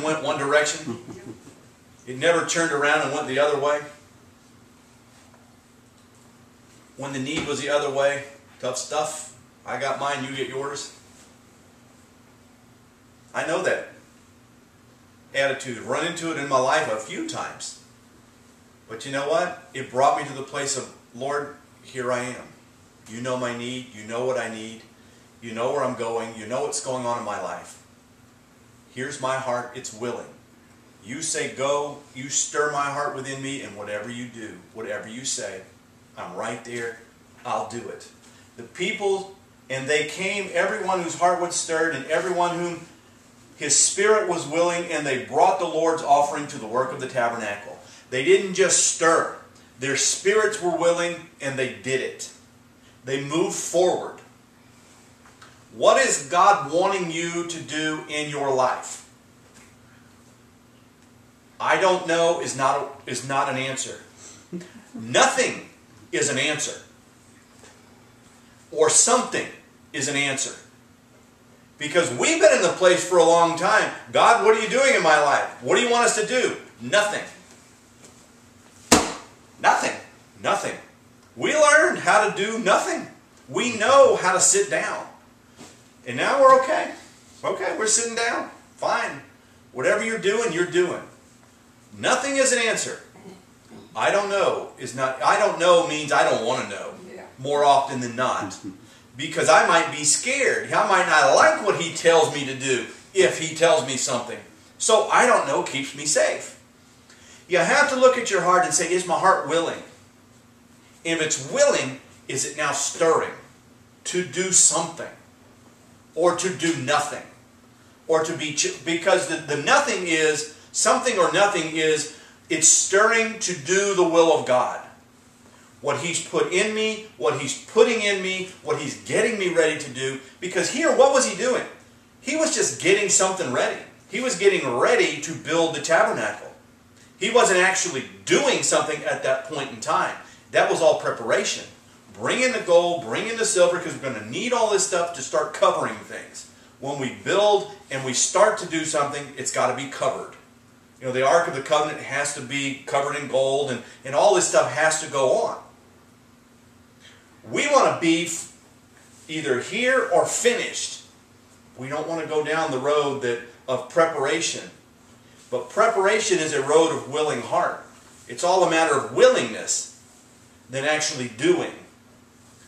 went one direction? It never turned around and went the other way? When the need was the other way, tough stuff, I got mine, you get yours. I know that attitude. Run into it in my life a few times. But you know what? It brought me to the place of, Lord, here I am. You know my need. You know what I need. You know where I'm going. You know what's going on in my life. Here's my heart. It's willing. You say go. You stir my heart within me, and whatever you do, whatever you say, I'm right there. I'll do it. The people, and they came, everyone whose heart was stirred, and everyone whom his spirit was willing, and they brought the Lord's offering to the work of the tabernacle. They didn't just stir. Their spirits were willing, and they did it. They moved forward. What is God wanting you to do in your life? I don't know is not an answer. Nothing is an answer. Or something is an answer. Because we've been in the place for a long time. God, what are you doing in my life? What do you want us to do? Nothing. Nothing. Nothing. We learned how to do nothing. We know how to sit down. And now we're okay. Okay, we're sitting down. Fine. Whatever you're doing, you're doing. Nothing is an answer. I don't know is not. I don't know means I don't want to know. More often than not. Because I might be scared. I might not like what he tells me to do if he tells me something. So I don't know keeps me safe. You have to look at your heart and say, is my heart willing? If it's willing, is it now stirring to do something? Or to do nothing? Or to be... Because the nothing is, something or nothing is, it's stirring to do the will of God. What He's put in me, what He's putting in me, what He's getting me ready to do. Because here, what was He doing? He was just getting something ready. He was getting ready to build the tabernacle. He wasn't actually doing something at that point in time. That was all preparation. Bring in the gold, bring in the silver, because we're going to need all this stuff to start covering things. When we build and we start to do something, it's got to be covered. You know, the Ark of the Covenant has to be covered in gold, and all this stuff has to go on. We want to be either here or finished. We don't want to go down the road of preparation. But preparation is a road of willing heart. It's all a matter of willingness than actually doing.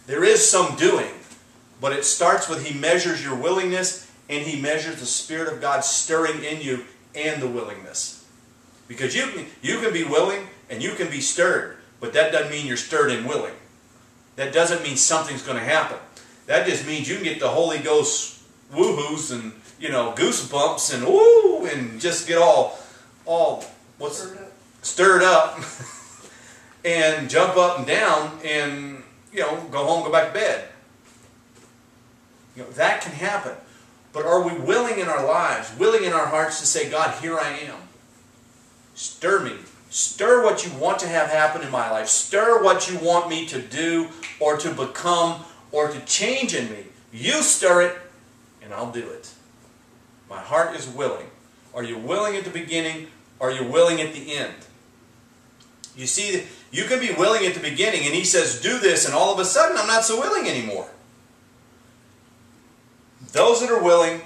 There is some doing, but it starts with He measures your willingness, and He measures the Spirit of God stirring in you and the willingness. Because you can be willing and you can be stirred, but that doesn't mean you're stirred and willing. That doesn't mean something's going to happen. That just means you can get the Holy Ghost woohoos and, you know, goosebumps and woo, and just get all stirred up and jump up and down and, you know, go home, go back to bed. You know, that can happen. But are we willing in our lives, willing in our hearts to say, God, here I am. Stir me. Stir what you want to have happen in my life. Stir what you want me to do or to become or to change in me. You stir it and I'll do it. My heart is willing. Are you willing at the beginning? Are you willing at the end? You see, you can be willing at the beginning and He says, do this, and all of a sudden I'm not so willing anymore. Those that are willing,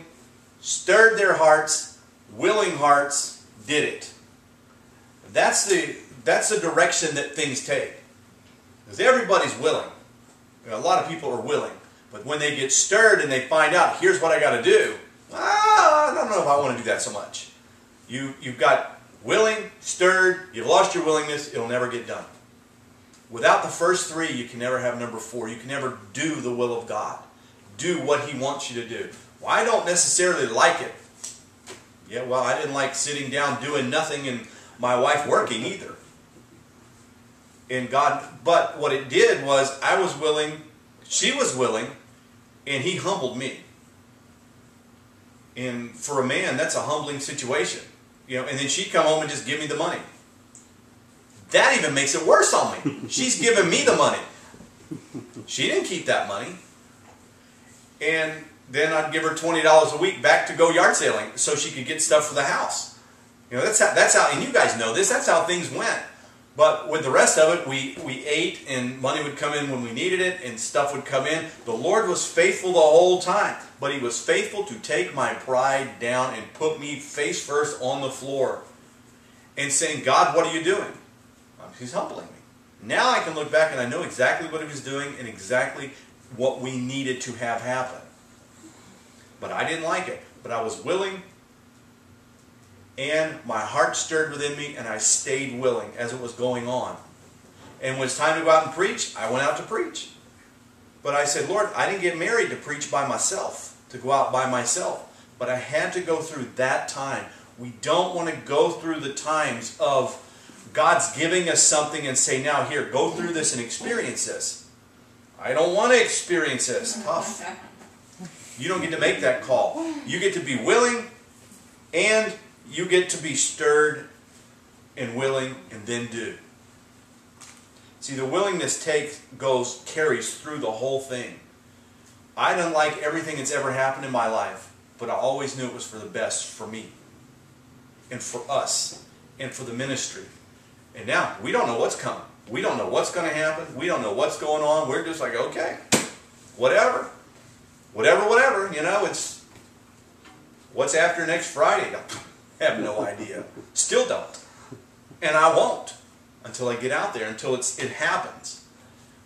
stirred their hearts, willing hearts, did it. That's the direction that things take. Because everybody's willing. You know, a lot of people are willing. But when they get stirred and they find out, here's what I got to do. I don't know if I want to do that so much. You've got willing, stirred, you've lost your willingness, it'll never get done. Without the first three, you can never have number four. You can never do the will of God. Do what He wants you to do. Well, I don't necessarily like it. Yeah, well, I didn't like sitting down doing nothing and my wife working either. And God, but what it did was I was willing, she was willing, and He humbled me. And for a man, that's a humbling situation. You know, and then she'd come home and just give me the money. That even makes it worse on me. She's giving me the money. She didn't keep that money. And then I'd give her $20 a week back to go yard sailing so she could get stuff for the house. You know, that's how, and you guys know this, that's how things went. But with the rest of it, we ate, and money would come in when we needed it, and stuff would come in. The Lord was faithful the whole time, but He was faithful to take my pride down and put me face first on the floor and saying, God, what are you doing? He's humbling me. Now I can look back and I know exactly what He was doing and exactly what we needed to have happen. But I didn't like it. But I was willing, and my heart stirred within me, and I stayed willing as it was going on. And when it's time to go out and preach, I went out to preach. But I said, Lord, I didn't get married to preach by myself, to go out by myself. But I had to go through that time. We don't want to go through the times of God's giving us something and say, now here, go through this and experience this. I don't want to experience this. Tough. You don't get to make that call. You get to be willing, and you get to be stirred and willing, and then do. See, the willingness carries through the whole thing. I don't like everything that's ever happened in my life, but I always knew it was for the best for me, and for us, and for the ministry. And now, we don't know what's coming. We don't know what's going to happen. We don't know what's going on. We're just like, okay, whatever. Whatever, you know, it's what's after next Friday? I have no idea. Still don't. And I won't until I get out there, until it happens.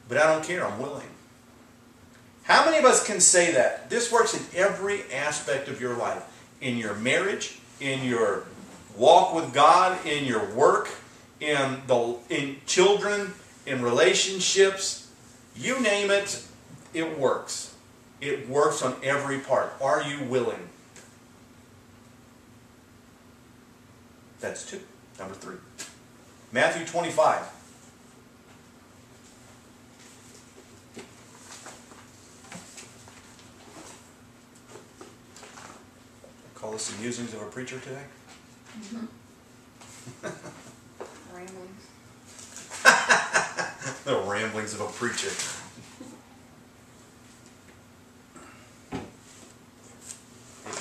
But I don't care, I'm willing. How many of us can say that? This works in every aspect of your life. In your marriage, in your walk with God, in your work, in children, in relationships. You name it, it works. It works on every part. Are you willing? That's 2. Number 3. Matthew 25. Call this the musings of a preacher today? Mm-hmm. Ramblings. The ramblings of a preacher.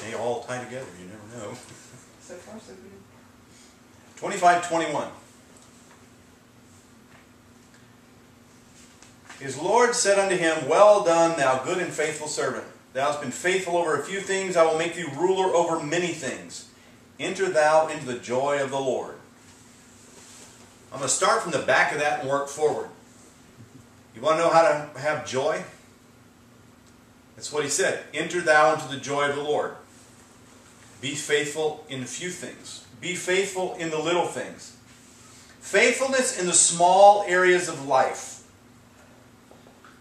They all tie together, you never know. So far, so good. 25:21. His Lord said unto him, Well done, thou good and faithful servant. Thou hast been faithful over a few things, I will make thee ruler over many things. Enter thou into the joy of the Lord. I'm going to start from the back of that and work forward. You want to know how to have joy? That's what he said. Enter thou into the joy of the Lord. Be faithful in a few things. Be faithful in the little things. Faithfulness in the small areas of life.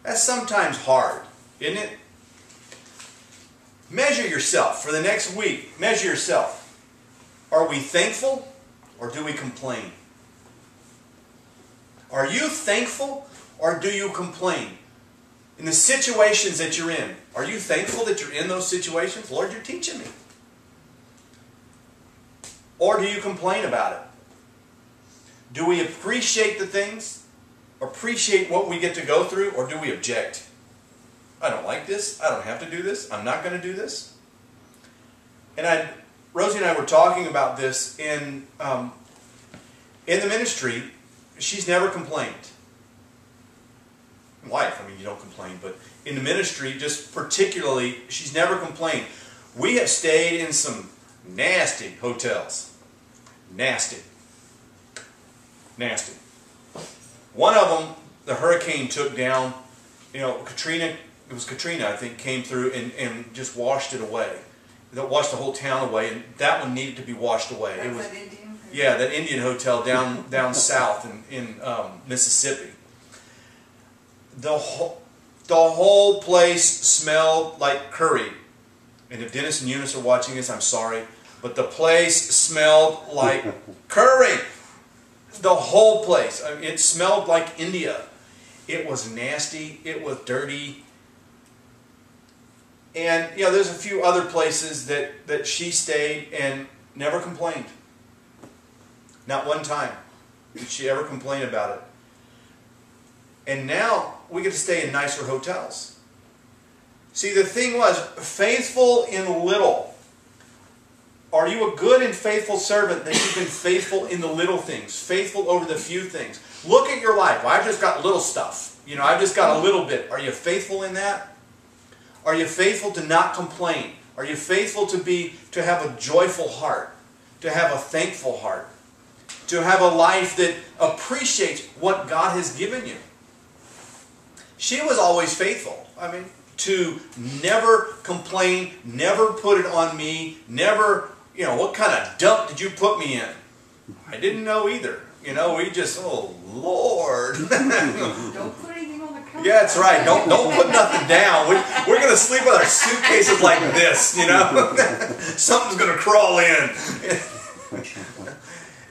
That's sometimes hard, isn't it? Measure yourself for the next week. Measure yourself. Are we thankful or do we complain? Are you thankful or do you complain? In the situations that you're in, are you thankful that you're in those situations? Lord, you're teaching me. Or do you complain about it? Do we appreciate the things? Appreciate what we get to go through? Or do we object? I don't like this. I don't have to do this. I'm not going to do this. And Rosie and I were talking about this in the ministry. She's never complained. In life, I mean, you don't complain, but in the ministry, just particularly, she's never complained. We have stayed in some nasty hotels. Nasty. Nasty. One of them, the hurricane took down, you know, Katrina, it was Katrina, I think, came through and just washed it away. That washed the whole town away, and that one needed to be washed away. That it was that Indian? Yeah, that Indian hotel down south in Mississippi. The whole place smelled like curry. And if Dennis and Eunice are watching this, I'm sorry. But the place smelled like curry. The whole place. I mean, it smelled like India. It was nasty. It was dirty. And, you know, there's a few other places that she stayed and never complained. Not one time did she ever complain about it. And now we get to stay in nicer hotels. See, the thing was, faithful in little. Are you a good and faithful servant that you've been faithful in the little things, faithful over the few things? Look at your life. Well, I've just got little stuff. You know, I've just got a little bit. Are you faithful in that? Are you faithful to not complain? Are you faithful to have a joyful heart, to have a thankful heart, to have a life that appreciates what God has given you? She was always faithful. I mean, to never complain, never put it on me, never, you know, what kind of dump did you put me in? I didn't know either. You know, we just, oh, Lord. Don't put anything on the counter. Yeah, that's right. Don't put nothing down. We're going to sleep with our suitcases like this, you know. Something's going to crawl in.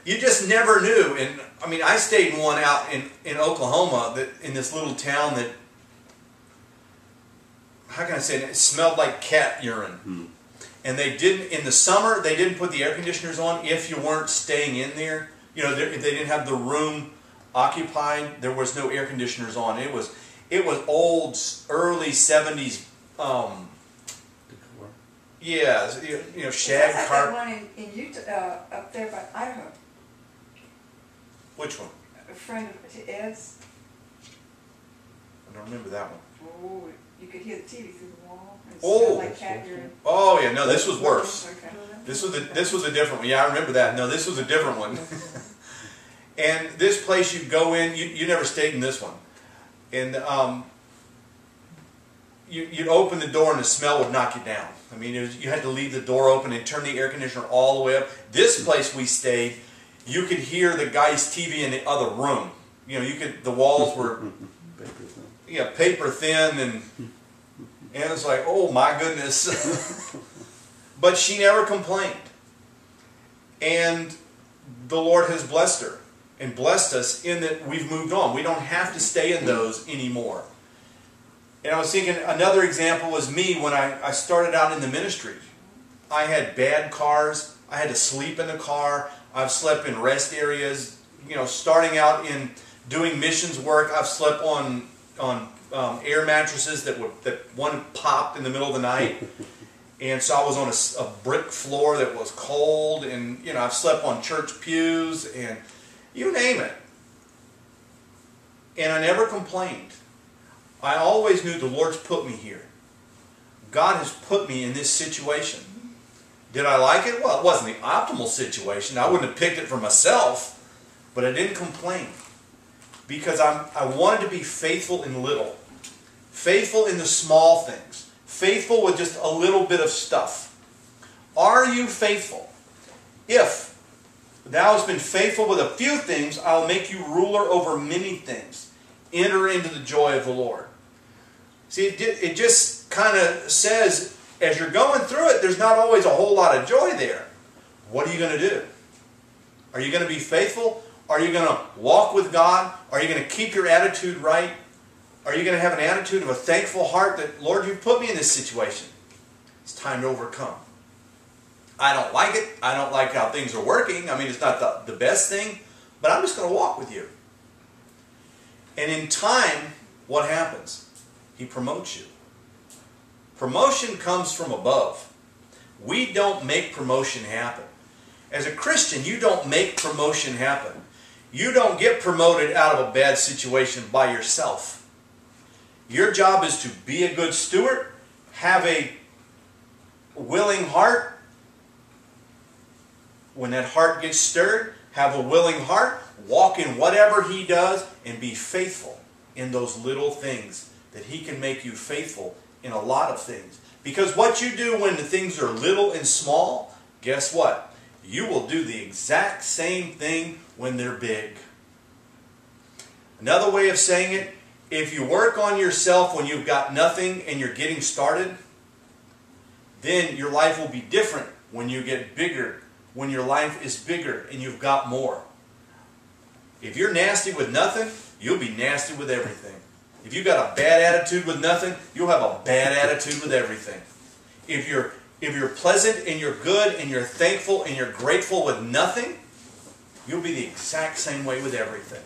You just never knew. And I mean, I stayed in one out in Oklahoma, that in this little town that, how can I say it smelled like cat urine. And they didn't, in the summer, they didn't put the air conditioners on if you weren't staying in there. You know, if they didn't have the room occupied, there was no air conditioners on. It was old, early 70s. Yeah, you know, shag That's carpet. that one in Utah, up there by Idaho. Which one? A friend of Ed's. I don't remember that one. Oh, you could hear the TV through the wall. It Oh. smelled like cat urine. Oh yeah, no, this was worse. Okay. This was a different one. Yeah, I remember that. No, this was a different one. And this place you go in, you never stayed in this one. And you'd open the door and the smell would knock you down. I mean, you had to leave the door open and turn the air conditioner all the way up. This place we stayed, you could hear the guy's TV in the other room. You know, the walls were paper thin, and it's like, oh my goodness. But she never complained. And the Lord has blessed her and blessed us in that we've moved on. We don't have to stay in those anymore. And I was thinking, another example was me when I started out in the ministry. I had bad cars. I had to sleep in the car. I've slept in rest areas. You know, starting out in doing missions work, I've slept on air mattresses that one popped in the middle of the night. And so I was on a brick floor that was cold, and you know, I've slept on church pews, and you name it. And I never complained. I always knew the Lord's put me here. God has put me in this situation. Did I like it? Well, it wasn't the optimal situation. I wouldn't have picked it for myself, but I didn't complain. Because I wanted to be faithful in little. Faithful in the small things. Faithful with just a little bit of stuff. Are you faithful? If thou hast been faithful with a few things, I'll make you ruler over many things. Enter into the joy of the Lord. See, it just kind of says, as you're going through it, there's not always a whole lot of joy there. What are you going to do? Are you going to be faithful? Are you going to walk with God? Are you going to keep your attitude right? Are you going to have an attitude of a thankful heart that, Lord, you've put me in this situation. It's time to overcome. I don't like it. I don't like how things are working. I mean, it's not the best thing, but I'm just going to walk with you. And in time, what happens? He promotes you. Promotion comes from above. We don't make promotion happen. As a Christian, you don't make promotion happen. You don't get promoted out of a bad situation by yourself. Your job is to be a good steward, have a willing heart. When that heart gets stirred, have a willing heart, walk in whatever He does, and be faithful in those little things, that He can make you faithful in a lot of things. Because what you do when the things are little and small, guess what? You will do the exact same thing when they're big. Another way of saying it, if you work on yourself when you've got nothing and you're getting started, then your life will be different when you get bigger, when your life is bigger and you've got more. If you're nasty with nothing, you'll be nasty with everything. If you've got a bad attitude with nothing, you'll have a bad attitude with everything. If you're pleasant and you're good and you're thankful and you're grateful with nothing, you'll be the exact same way with everything.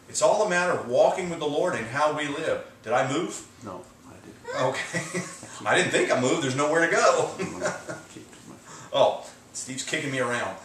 It's all a matter of walking with the Lord and how we live. Did I move? No, I didn't. Okay. I didn't think I moved. There's nowhere to go. Oh, Steve's kicking me around.